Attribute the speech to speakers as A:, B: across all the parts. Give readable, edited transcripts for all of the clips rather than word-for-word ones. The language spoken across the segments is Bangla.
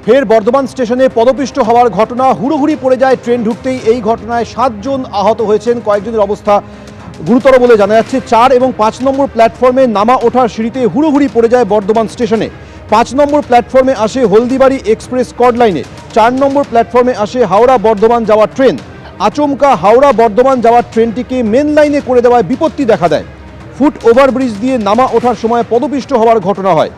A: ফের বর্ধমান স্টেশনে পদপিষ্ট হওয়ার ঘটনা, হুড়োহুড়ি পড়ে যায় ট্রেন ঢুকতেই। এই ঘটনায় 7 জন আহত হয়েছেন, কয়েকজনের অবস্থা গুরুতর বলে জানা যাচ্ছে। 4 এবং 5 নম্বর প্ল্যাটফর্মে নামা ওঠার সিঁড়িতে হুড়োহুড়ি পড়ে যায় বর্ধমান স্টেশনে। 5 নম্বর প্ল্যাটফর্মে আসে হলদিবাড়ি এক্সপ্রেস কর্ড লাইনে, 4 নম্বর প্ল্যাটফর্মে আসে হাওড়া বর্ধমান যাওয়ার ট্রেন। আচমকা হাওড়া বর্ধমান যাওয়ার ট্রেনটিকে মেন লাইনে করে দেওয়ায় বিপত্তি দেখা দেয়। ফুট ওভারব্রিজ দিয়ে নামা ওঠার সময় পদপিষ্ট হওয়ার ঘটনা হয়।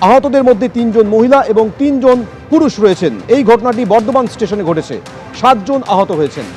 A: আহতদের মধ্যে 3 জন মহিলা এবং 3 জন পুরুষ রয়েছেন। এই ঘটনাটি বর্ধমান স্টেশনে ঘটেছে। 7 জন আহত হয়েছেন।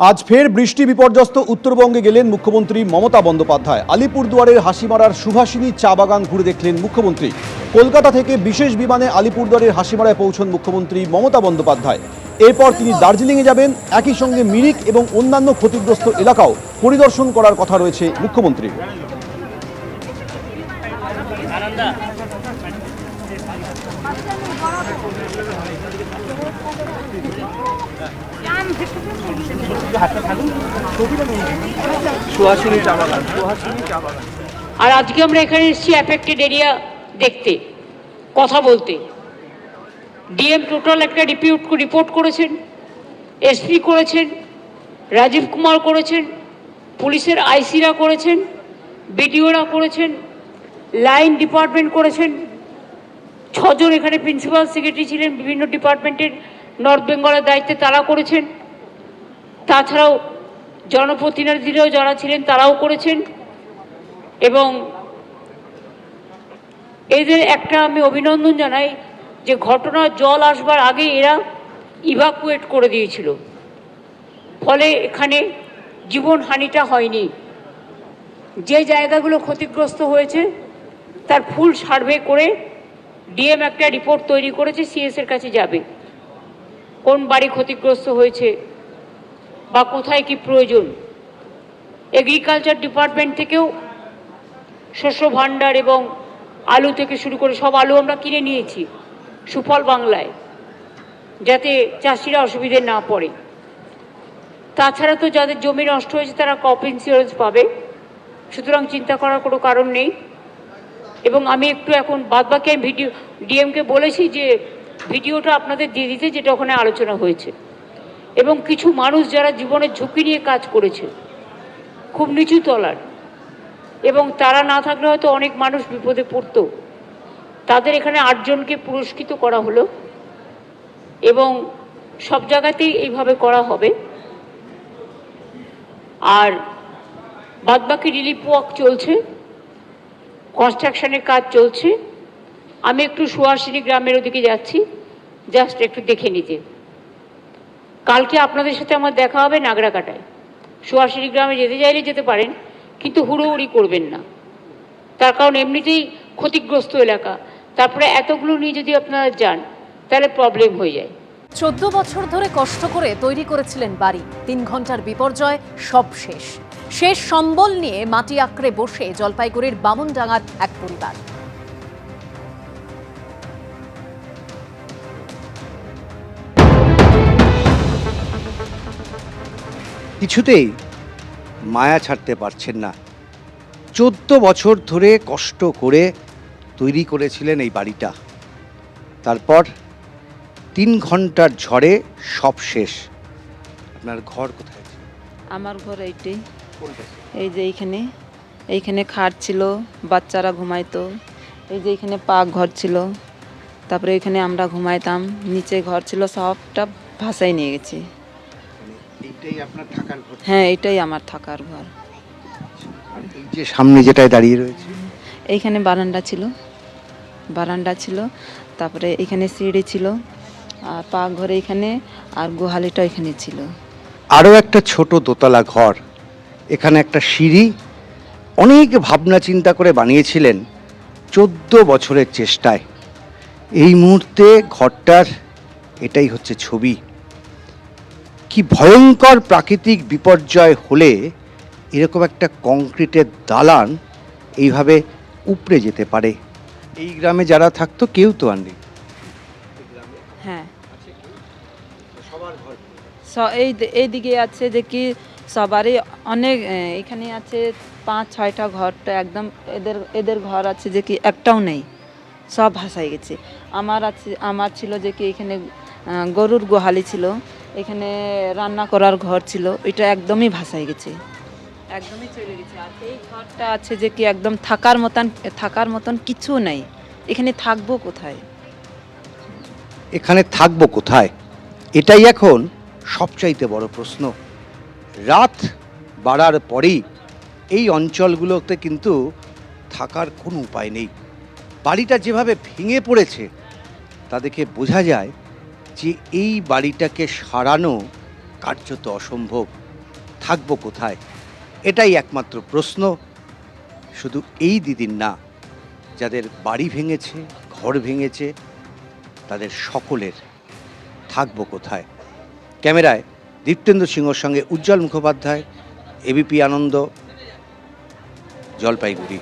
A: আজ ফের বৃষ্টি বিপর্যস্ত উত্তরবঙ্গে গেলেন মুখ্যমন্ত্রী মমতা বন্দ্যোপাধ্যায়। আলিপুরদুয়ারের হাসিমারার সুভাষিনী চা বাগান ঘুরে দেখলেন মুখ্যমন্ত্রী। কলকাতা থেকে বিশেষ বিমানে আলিপুরদুয়ারের হাসিমারায় পৌঁছন মুখ্যমন্ত্রী মমতা বন্দ্যোপাধ্যায়। এরপর তিনি দার্জিলিংয়ে যাবেন। একই সঙ্গে মিরিক এবং অন্যান্য ক্ষতিগ্রস্ত এলাকাও পরিদর্শন করার কথা রয়েছে মুখ্যমন্ত্রীর।
B: আর আজকে আমরা এখানে এসেছি অ্যাফেক্টেড এরিয়া দেখতে, কথা বলতে। ডিএম টোটাল একটা রিপোর্ট করেছেন, এসপি করেছেন, রাজীব কুমার করেছেন, পুলিশের আইসিরা করেছেন, বিডিওরা করেছেন, লাইন ডিপার্টমেন্ট করেছেন। 6 জন এখানে প্রিন্সিপাল সেক্রেটারি ছিলেন বিভিন্ন ডিপার্টমেন্টের, নর্থ বেঙ্গলের দায়িত্বে তারা করেছেন। তাছাড়াও জনপ্রতিনিধিরাও যারা ছিলেন তারাও করেছেন। এবং এদের একটা আমি অভিনন্দন জানাই যে ঘটনার জল আসবার আগে এরা ইভাকুয়েট করে দিয়েছিল, ফলে এখানে জীবনহানিটা হয়নি। যে জায়গাগুলো ক্ষতিগ্রস্ত হয়েছে তার ফুল সার্ভে করে ডিএম একটা রিপোর্ট তৈরি করেছে, সিএস এর কাছে যাবে। কোন বাড়ি ক্ষতিগ্রস্ত হয়েছে বা কোথায় কি প্রয়োজন। এগ্রিকালচার ডিপার্টমেন্ট থেকেও শস্য ভাণ্ডার এবং আলু থেকে শুরু করে সব আলু আমরা কিনে নিয়েছি সুফল বাংলায়, যাতে চাষিরা অসুবিধে না পড়ে। তাছাড়া তো যাদের জমি নষ্ট হয়েছে তারা ক্রপ ইন্স্যুরেন্স পাবে, সুতরাং চিন্তা করার কোনো কারণ নেই। এবং আমি একটু এখন বাদবাকি আমি ডিএমকে বলেছি যে ভিডিওটা আপনাদের দিয়ে দিতে, যেটা ওখানে আলোচনা হয়েছে। এবং কিছু মানুষ যারা জীবনের ঝুঁকি নিয়ে কাজ করেছে, খুব নিচু তলার, এবং তারা না থাকলে হয়তো অনেক মানুষ বিপদে পড়ত, তাদের এখানে 8 জনকে পুরস্কৃত করা হলো। এবং সব জায়গাতেই এইভাবে করা হবে। আর বাদবাকি রিলিফ ওয়ার্ক চলছে, কনস্ট্রাকশনের কাজ চলছে। আমি একটু সুহাসিনী গ্রামের ওদিকে যাচ্ছি, জাস্ট একটু দেখে নিতে। কালকে আপনাদের সাথে আমার দেখা হবে নাগরাকাটায়। সুহাসিনী গ্রামে যেতে চাইলে যেতে পারেন, কিন্তু হুড়োহুড়ি করবেন না, তার কারণ এমনিতেই ক্ষতিগ্রস্ত এলাকা। তারপরে এতগুলো নিয়ে যদি আপনারা যান তাহলে প্রবলেম হয়ে যায়।
C: 14 বছর ধরে কষ্ট করে তৈরি করেছিলেন বাড়ি। 3 ঘন্টার বিপর্যয়, সব শেষ। শেষ সম্বল নিয়ে মাটি আঁকড়ে বসে জলপাইগুড়ির বামনডাঙ্গার এক পরিবার।
D: কিছুতেই মায়া ছাড়তে পারছেন না। 14 বছর ধরে কষ্ট করে তৈরি করেছিলেন এই বাড়িটা। তারপর 3 ঘন্টার ঝড়ে সব শেষ। আপনার ঘর কোথায়?
E: আমার ঘর এইটাই, এই যে এইখানে খাট ছিল, বাচ্চারা ঘুমাইতো। এই যে এখানে পাক ঘর ছিল, তারপরে এখানে আমরা ঘুমাইতাম। নিচে ঘর ছিল, সবটা ভাসাই নিয়ে গেছে।
D: এইটাই আপনার থাকার ঘর?
E: হ্যাঁ, এটাই আমার থাকার ঘর।
D: এই যে সামনে যেটায় দাঁড়িয়ে রয়েছে,
E: এইখানে বারান্দা ছিল, তারপরে এখানে সিঁড়ি ছিল, আর পাক ঘরে এখানে, আর গোহালিটা এখানে ছিল।
D: আরও একটা ছোট দোতলা ঘর, এখানে একটা সিঁড়ি। অনেক ভাবনা চিন্তা করে বানিয়েছিলেন 14 বছরের চেষ্টায়। এই মুহূর্তে ঘরটার এটাই হচ্ছে ছবি। কি ভয়ঙ্কর প্রাকৃতিক বিপর্যয় হলে এরকম একটা কংক্রিটের দালান এইভাবে উপড়ে যেতে পারে। এই গ্রামে যারা থাকতো কেউ তো আর নেই।
E: হ্যাঁ, এইদিকে আছে যে কি সবারই অনেক এখানে আছে 5-6টা ঘর, তো একদম এদের ঘর আছে যে কি একটাও নেই, সব ভাসাই গেছে। আমার ছিল যে কি এখানে গরুর গোহালি ছিল, এখানে রান্না করার ঘর ছিল, এটা একদমই ভাসাই গেছে, একদমই চলে গেছে। আর এই ঘরটা আছে যে কি একদম থাকার মতন কিছু নেই, এখানে থাকবো কোথায়?
D: এখানে থাকবো কোথায়, এটাই এখন সবচাইতে বড় প্রশ্ন। রাত বাড়ার পরেই এই অঞ্চলগুলোতে কিন্তু থাকার কোনো উপায় নেই। বাড়িটা যেভাবে ভেঙে পড়েছে তা দেখে বোঝা যায় যে এই বাড়িটাকে সারানো কার্যত অসম্ভব। থাকবো কোথায়, এটাই একমাত্র প্রশ্ন। শুধু এই দিদির না, যাদের বাড়ি ভেঙেছে, ঘর ভেঙেছে, তাদের সকলের থাকবো কোথায়। ক্যামেরায় দীপ্তেন্দ্র সিংহর সঙ্গে উজ্জ্বল মুখোপাধ্যায়, এবিপি আনন্দ, জলপাইগুড়ি।